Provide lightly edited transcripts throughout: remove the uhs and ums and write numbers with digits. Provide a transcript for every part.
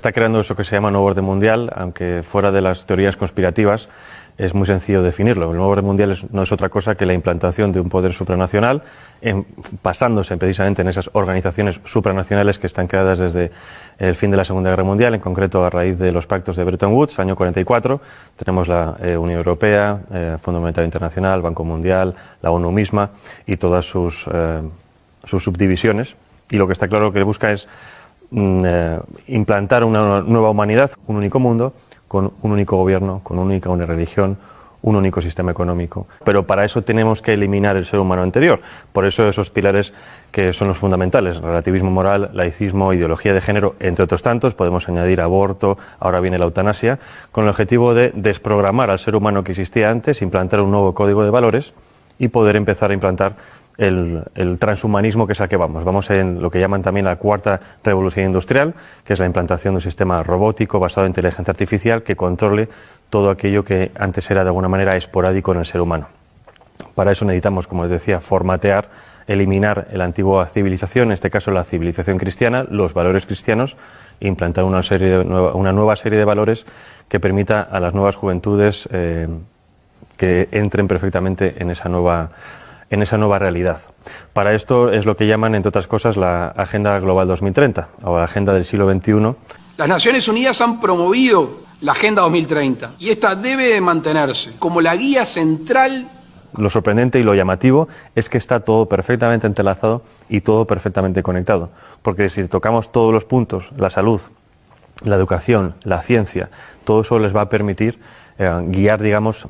está creando eso que se llama nuevo orden mundial, aunque fuera de las teorías conspirativas es muy sencillo definirlo. El nuevo orden mundial no es otra cosa que la implantación de un poder supranacional, basándose precisamente en esas organizaciones supranacionales que están creadas desde el fin de la Segunda Guerra Mundial, en concreto a raíz de los pactos de Bretton Woods, año 44. Tenemos la Unión Europea, Fondo Monetario Internacional, Banco Mundial, la ONU misma y todas sus subdivisiones. Y lo que está claro que busca es implantar una nueva humanidad, un único mundo, con un único gobierno, con una única religión, un único sistema económico. Pero para eso tenemos que eliminar el ser humano anterior. Por eso esos pilares que son los fundamentales: relativismo moral, laicismo, ideología de género, entre otros tantos. Podemos añadir aborto, ahora viene la eutanasia, con el objetivo de desprogramar al ser humano que existía antes, implantar un nuevo código de valores y poder empezar a implantar el transhumanismo, que es al que vamos. Vamos en lo que llaman también la cuarta revolución industrial, que es la implantación de un sistema robótico basado en inteligencia artificial que controle todo aquello que antes era de alguna manera esporádico en el ser humano. Para eso necesitamos, como les decía, formatear, eliminar la antigua civilización, en este caso la civilización cristiana, los valores cristianos, e implantar una nueva serie de valores que permita a las nuevas juventudes que entren perfectamente en esa nueva realidad. Para esto es lo que llaman, entre otras cosas, la Agenda Global 2030 o la Agenda del siglo XXI. Las Naciones Unidas han promovido la Agenda 2030 y esta debe de mantenerse como la guía central. Lo sorprendente y lo llamativo es que está todo perfectamente entrelazado y todo perfectamente conectado, porque si tocamos todos los puntos, la salud, la educación, la ciencia, todo eso les va a permitir guiar, digamos,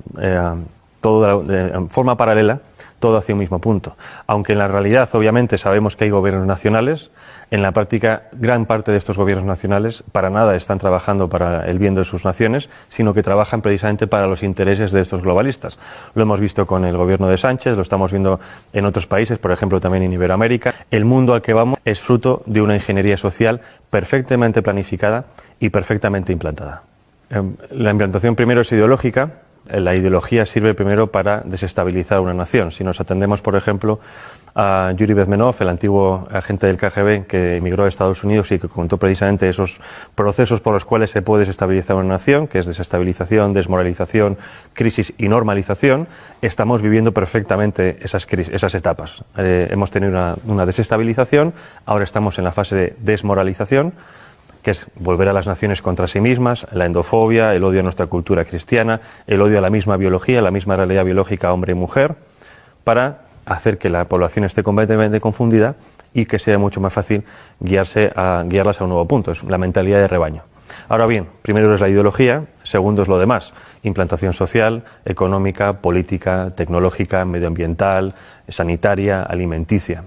todo de forma paralela, todo hacia un mismo punto. Aunque en la realidad, obviamente, sabemos que hay gobiernos nacionales, en la práctica, gran parte de estos gobiernos nacionales para nada están trabajando para el bien de sus naciones, sino que trabajan precisamente para los intereses de estos globalistas. Lo hemos visto con el gobierno de Sánchez, lo estamos viendo en otros países, por ejemplo, también en Iberoamérica. El mundo al que vamos es fruto de una ingeniería social perfectamente planificada y perfectamente implantada. La implantación primero es ideológica. La ideología sirve primero para desestabilizar una nación. Si nos atendemos, por ejemplo, a Yuri Bezmenov, el antiguo agente del KGB que emigró a Estados Unidos y que contó precisamente esos procesos por los cuales se puede desestabilizar una nación, que es desestabilización, desmoralización, crisis y normalización, estamos viviendo perfectamente esas etapas. Hemos tenido una desestabilización, ahora estamos en la fase de desmoralización, que es volver a las naciones contra sí mismas, la endofobia, el odio a nuestra cultura cristiana, el odio a la misma biología, la misma realidad biológica hombre y mujer, para hacer que la población esté completamente confundida y que sea mucho más fácil guiarlas a un nuevo punto. Es la mentalidad de rebaño. Ahora bien, primero es la ideología, segundo es lo demás: implantación social, económica, política, tecnológica, medioambiental, sanitaria, alimenticia.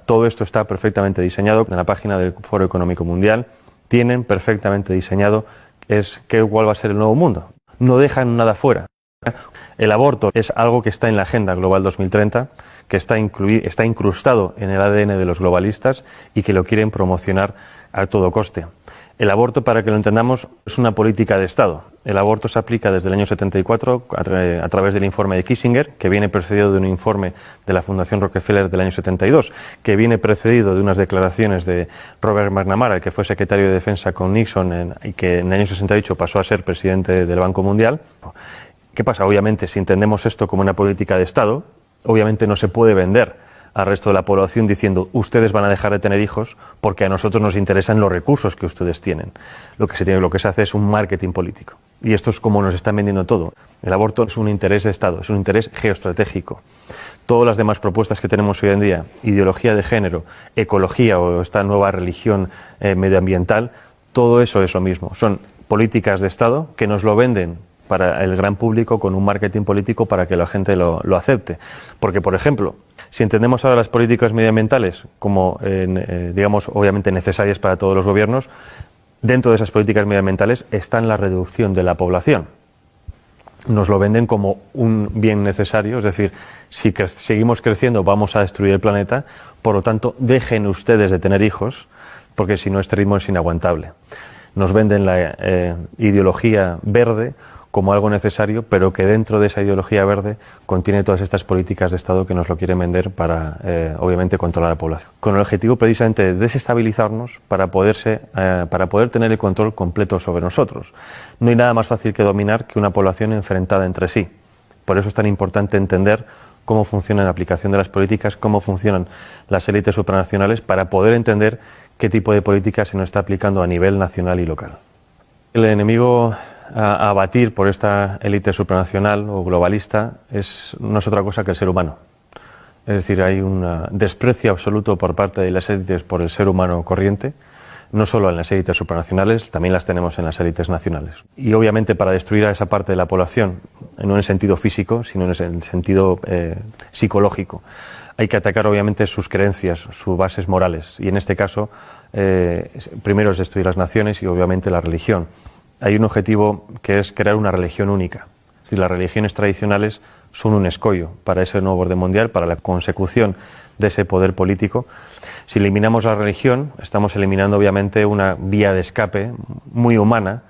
Todo esto está perfectamente diseñado en la página del Foro Económico Mundial. Tienen perfectamente diseñado cuál va a ser el nuevo mundo. No dejan nada fuera. El aborto es algo que está en la Agenda Global 2030, que está incrustado en el ADN de los globalistas y que lo quieren promocionar a todo coste. El aborto, para que lo entendamos, es una política de Estado. El aborto se aplica desde el año 74 a través del informe de Kissinger, que viene precedido de un informe de la Fundación Rockefeller del año 72, que viene precedido de unas declaraciones de Robert McNamara, que fue secretario de Defensa con Nixon y que en el año 68 pasó a ser presidente del Banco Mundial. ¿Qué pasa? Obviamente, si entendemos esto como una política de Estado, obviamente no se puede vender al resto de la población diciendo: ustedes van a dejar de tener hijos porque a nosotros nos interesan los recursos que ustedes tienen. Lo que se hace es un marketing político. Y esto es como nos están vendiendo todo. El aborto es un interés de Estado, es un interés geoestratégico. Todas las demás propuestas que tenemos hoy en día, ideología de género, ecología o esta nueva religión medioambiental, todo eso es lo mismo. Son políticas de Estado que nos lo venden para el gran público con un marketing político para que la gente lo acepte. Porque, por ejemplo, si entendemos ahora las políticas medioambientales como, digamos, obviamente necesarias para todos los gobiernos, dentro de esas políticas medioambientales está la reducción de la población. Nos lo venden como un bien necesario, es decir, si seguimos creciendo vamos a destruir el planeta, por lo tanto dejen ustedes de tener hijos, porque si no este ritmo es inaguantable. Nos venden la ideología verde como algo necesario, pero que dentro de esa ideología verde contiene todas estas políticas de Estado que nos lo quieren vender para, obviamente, controlar a la población. Con el objetivo precisamente de desestabilizarnos para poder tener el control completo sobre nosotros. No hay nada más fácil que dominar que una población enfrentada entre sí. Por eso es tan importante entender cómo funciona la aplicación de las políticas, cómo funcionan las élites supranacionales, para poder entender qué tipo de política se nos está aplicando a nivel nacional y local. El enemigo a abatir por esta élite supranacional o globalista no es otra cosa que el ser humano. Es decir, hay un desprecio absoluto por parte de las élites por el ser humano corriente, no solo en las élites supranacionales, también las tenemos en las élites nacionales. Y obviamente para destruir a esa parte de la población, no en el sentido físico, sino en el sentido psicológico, hay que atacar obviamente sus creencias, sus bases morales. Y en este caso, primero es destruir las naciones y obviamente la religión. Hay un objetivo que es crear una religión única. Es decir, las religiones tradicionales son un escollo para ese nuevo orden mundial, para la consecución de ese poder político. Si eliminamos la religión, estamos eliminando obviamente una vía de escape muy humana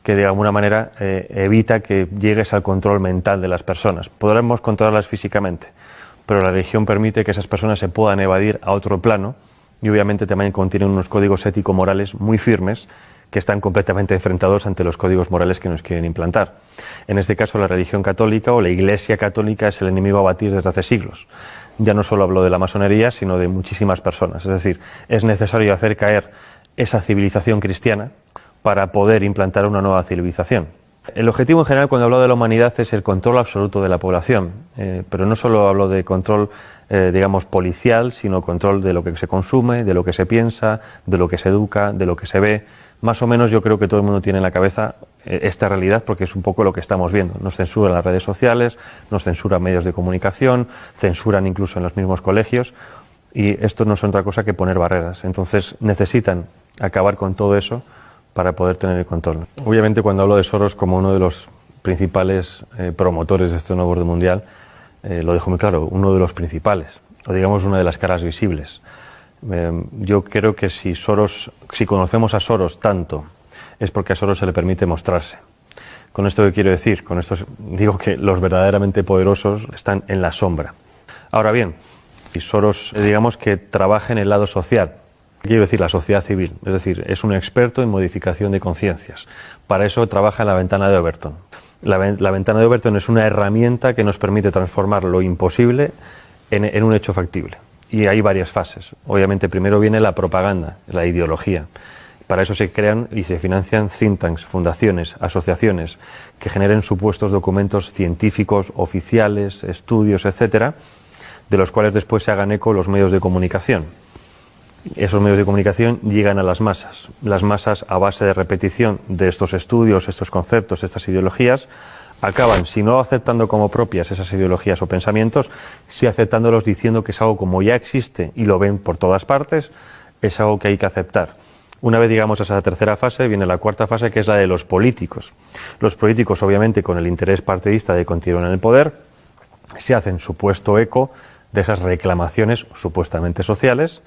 que de alguna manera evita que llegues al control mental de las personas. Podremos controlarlas físicamente, pero la religión permite que esas personas se puedan evadir a otro plano y obviamente también contiene unos códigos ético-morales muy firmes que están completamente enfrentados ante los códigos morales que nos quieren implantar. En este caso, la religión católica o la Iglesia católica es el enemigo a batir desde hace siglos. Ya no solo hablo de la masonería, sino de muchísimas personas. Es decir, es necesario hacer caer esa civilización cristiana para poder implantar una nueva civilización. El objetivo en general, cuando hablo de la humanidad, es el control absoluto de la población. Pero no solo hablo de control, digamos, policial, sino control de lo que se consume, de lo que se piensa, de lo que se educa, de lo que se ve. Más o menos yo creo que todo el mundo tiene en la cabeza esta realidad, porque es un poco lo que estamos viendo. Nos censuran las redes sociales, nos censuran medios de comunicación, censuran incluso en los mismos colegios, y esto no es otra cosa que poner barreras. Entonces necesitan acabar con todo eso para poder tener el control. Obviamente, cuando hablo de Soros como uno de los principales promotores de este nuevo orden mundial, lo dejo muy claro, uno de los principales, o digamos una de las caras visibles. Yo creo que si conocemos a Soros tanto, es porque a Soros se le permite mostrarse. ¿Con esto qué quiero decir? Con esto digo que los verdaderamente poderosos están en la sombra. Ahora bien, si Soros, digamos que trabaja en el lado social, quiero decir la sociedad civil, es decir, es un experto en modificación de conciencias. Para eso trabaja en la ventana de Overton. La ventana de Overton es una herramienta que nos permite transformar lo imposible en un hecho factible. Y hay varias fases. Obviamente primero viene la propaganda, la ideología. Para eso se crean y se financian think tanks, fundaciones, asociaciones que generen supuestos documentos científicos, oficiales, estudios, etcétera, de los cuales después se hagan eco los medios de comunicación. Esos medios de comunicación llegan a las masas. Las masas, a base de repetición de estos estudios, estos conceptos, estas ideologías, acaban, si no aceptando como propias esas ideologías o pensamientos, sí aceptándolos diciendo que es algo como ya existe y lo ven por todas partes, es algo que hay que aceptar. Una vez llegamos a esa tercera fase, viene la cuarta fase, que es la de los políticos. Los políticos, obviamente, con el interés partidista de continuar en el poder, se hacen supuesto eco de esas reclamaciones supuestamente sociales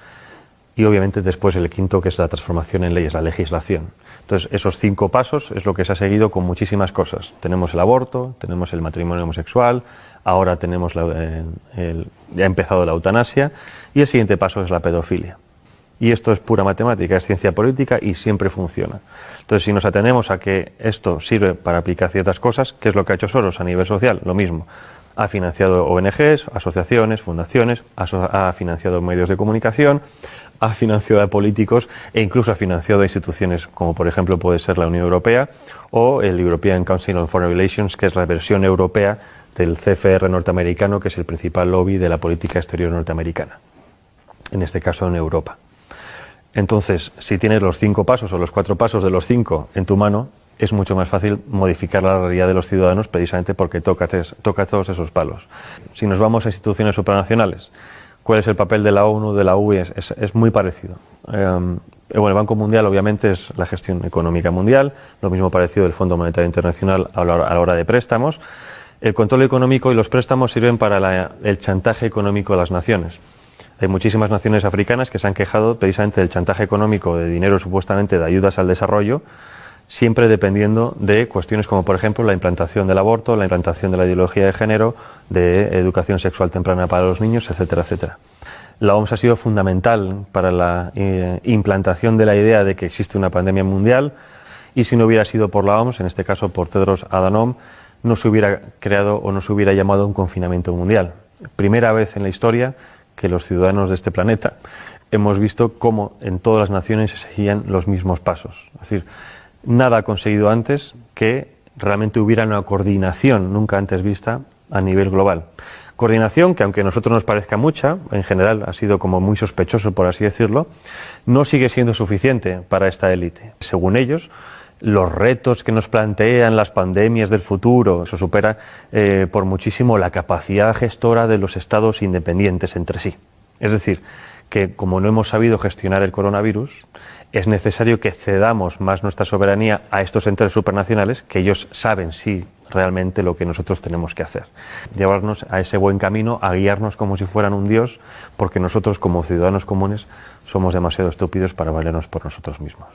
y, obviamente, después el quinto, que es la transformación en leyes, la legislación. Entonces, esos 5 pasos es lo que se ha seguido con muchísimas cosas. Tenemos el aborto, tenemos el matrimonio homosexual, ahora tenemos ya ha empezado la eutanasia y el siguiente paso es la pedofilia. Y esto es pura matemática, es ciencia política y siempre funciona. Entonces, si nos atenemos a que esto sirve para aplicar ciertas cosas, ¿qué es lo que ha hecho Soros a nivel social? Lo mismo. Ha financiado ONGs, asociaciones, fundaciones, ha financiado medios de comunicación, ha financiado a políticos e incluso ha financiado a instituciones como por ejemplo puede ser la Unión Europea o el European Council on Foreign Relations, que es la versión europea del CFR norteamericano, que es el principal lobby de la política exterior norteamericana, en este caso en Europa. Entonces, si tienes los 5 pasos o los 4 pasos de los 5 en tu mano, es mucho más fácil modificar la realidad de los ciudadanos precisamente porque toca todos esos palos. Si nos vamos a instituciones supranacionales, ¿cuál es el papel de la ONU, de la UE? Es muy parecido. Bueno, el Banco Mundial obviamente es la gestión económica mundial, lo mismo parecido del Fondo Monetario Internacional a la hora de préstamos. El control económico y los préstamos sirven para el chantaje económico de las naciones. Hay muchísimas naciones africanas que se han quejado precisamente del chantaje económico, de dinero supuestamente de ayudas al desarrollo, siempre dependiendo de cuestiones como, por ejemplo, la implantación del aborto, la implantación de la ideología de género, de educación sexual temprana para los niños, etcétera, etcétera. La OMS ha sido fundamental para la implantación de la idea de que existe una pandemia mundial, y si no hubiera sido por la OMS, en este caso por Tedros Adhanom, no se hubiera creado o no se hubiera llamado un confinamiento mundial. Primera vez en la historia que los ciudadanos de este planeta hemos visto cómo en todas las naciones se seguían los mismos pasos. Es decir, nada ha conseguido antes que realmente hubiera una coordinación nunca antes vista a nivel global. Coordinación que, aunque a nosotros nos parezca mucha, en general ha sido como muy sospechoso, por así decirlo, no sigue siendo suficiente para esta élite. Según ellos, los retos que nos plantean las pandemias del futuro, eso supera por muchísimo la capacidad gestora de los estados independientes entre sí. Es decir, que como no hemos sabido gestionar el coronavirus, es necesario que cedamos más nuestra soberanía a estos entes supranacionales, que ellos saben sí realmente lo que nosotros tenemos que hacer. Llevarnos a ese buen camino, a guiarnos como si fueran un dios, porque nosotros como ciudadanos comunes somos demasiado estúpidos para valernos por nosotros mismos.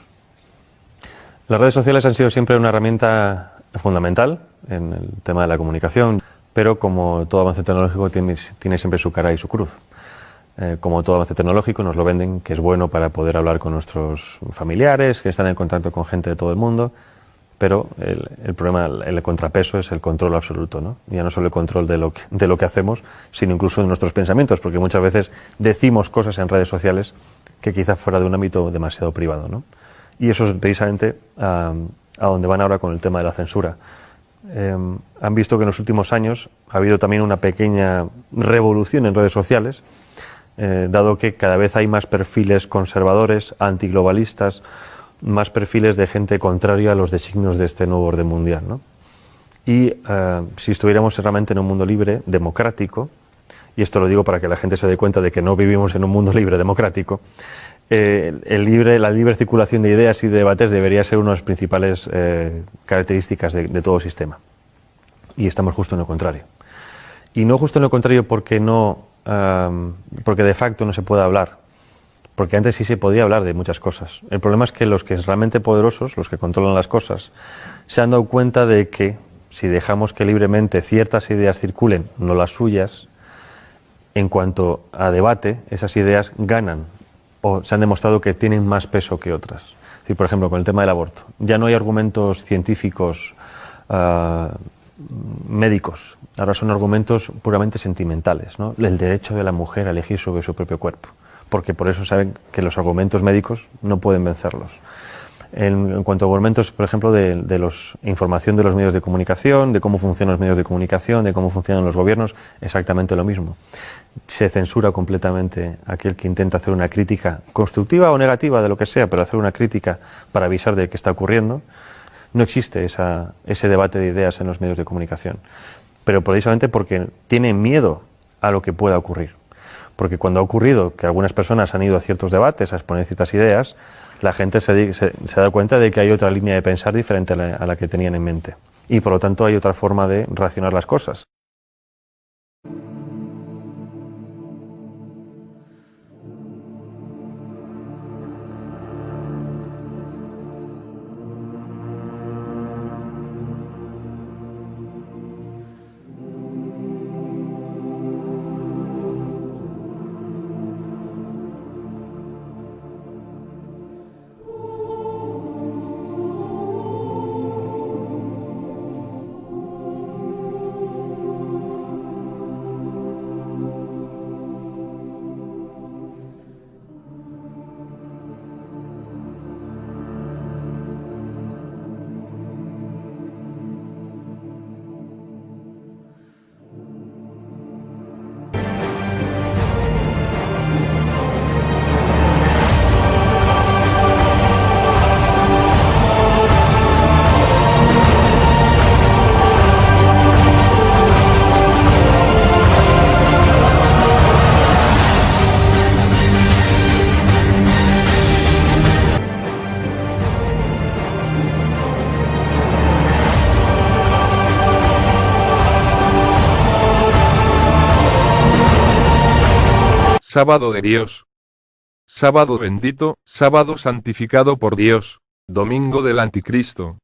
Las redes sociales han sido siempre una herramienta fundamental en el tema de la comunicación, pero como todo avance tecnológico tiene siempre su cara y su cruz. Como todo avance tecnológico nos lo venden que es bueno para poder hablar con nuestros familiares, que están en contacto con gente de todo el mundo, pero el problema, el contrapeso es el control absoluto, ¿no? Ya no solo el control de lo que hacemos, sino incluso de nuestros pensamientos, porque muchas veces decimos cosas en redes sociales que quizás fuera de un ámbito demasiado privado, ¿no? Y eso es precisamente a donde van ahora con el tema de la censura. Han visto que en los últimos años ha habido también una pequeña revolución en redes sociales, dado que cada vez hay más perfiles conservadores, antiglobalistas, más perfiles de gente contraria a los designios de este nuevo orden mundial, ¿no? Y si estuviéramos realmente en un mundo libre, democrático, y esto lo digo para que la gente se dé cuenta de que no vivimos en un mundo libre, democrático, la libre circulación de ideas y de debates debería ser una de las principales características de todo sistema. Y estamos justo en lo contrario. Y no justo en lo contrario porque de facto no se puede hablar, porque antes sí se podía hablar de muchas cosas. El problema es que los que son realmente poderosos, los que controlan las cosas, se han dado cuenta de que si dejamos que libremente ciertas ideas circulen, no las suyas, en cuanto a debate, esas ideas ganan o se han demostrado que tienen más peso que otras. Es decir, por ejemplo, con el tema del aborto, ya no hay argumentos científicos médicos, ahora son argumentos puramente sentimentales, ¿no? El derecho de la mujer a elegir sobre su propio cuerpo, porque por eso saben que los argumentos médicos no pueden vencerlos. En cuanto a argumentos, por ejemplo, de información de los medios de comunicación, de cómo funcionan los medios de comunicación, de cómo funcionan los gobiernos, exactamente lo mismo. Se censura completamente a aquel que intenta hacer una crítica constructiva o negativa de lo que sea, pero hacer una crítica para avisar de qué está ocurriendo. No existe ese debate de ideas en los medios de comunicación, pero precisamente porque tienen miedo a lo que pueda ocurrir. Porque cuando ha ocurrido que algunas personas han ido a ciertos debates a exponer ciertas ideas, la gente se da cuenta de que hay otra línea de pensar diferente a la que tenían en mente. Y por lo tanto hay otra forma de racionar las cosas. Sábado de Dios. Sábado bendito, sábado santificado por Dios. Domingo del Anticristo.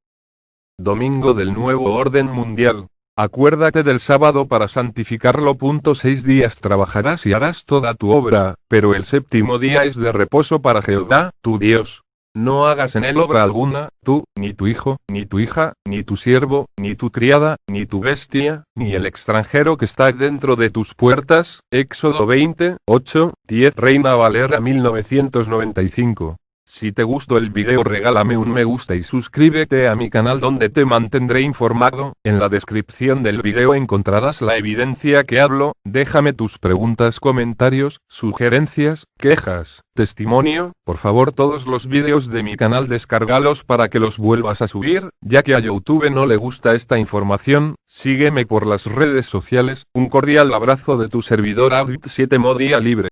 Domingo del nuevo orden mundial. Acuérdate del sábado para santificarlo. 6 días trabajarás y harás toda tu obra, pero el séptimo día es de reposo para Jehová, tu Dios. No hagas en él obra alguna, tú, ni tu hijo, ni tu hija, ni tu siervo, ni tu criada, ni tu bestia, ni el extranjero que está dentro de tus puertas. Éxodo 20, 8, 10. Reina Valera 1995. Si te gustó el video, regálame un me gusta y suscríbete a mi canal donde te mantendré informado. En la descripción del video encontrarás la evidencia que hablo. Déjame tus preguntas, comentarios, sugerencias, quejas, testimonio. Por favor, todos los videos de mi canal descárgalos para que los vuelvas a subir, ya que a YouTube no le gusta esta información. Sígueme por las redes sociales. Un cordial abrazo de tu servidor Arrit 7 Modia Libre.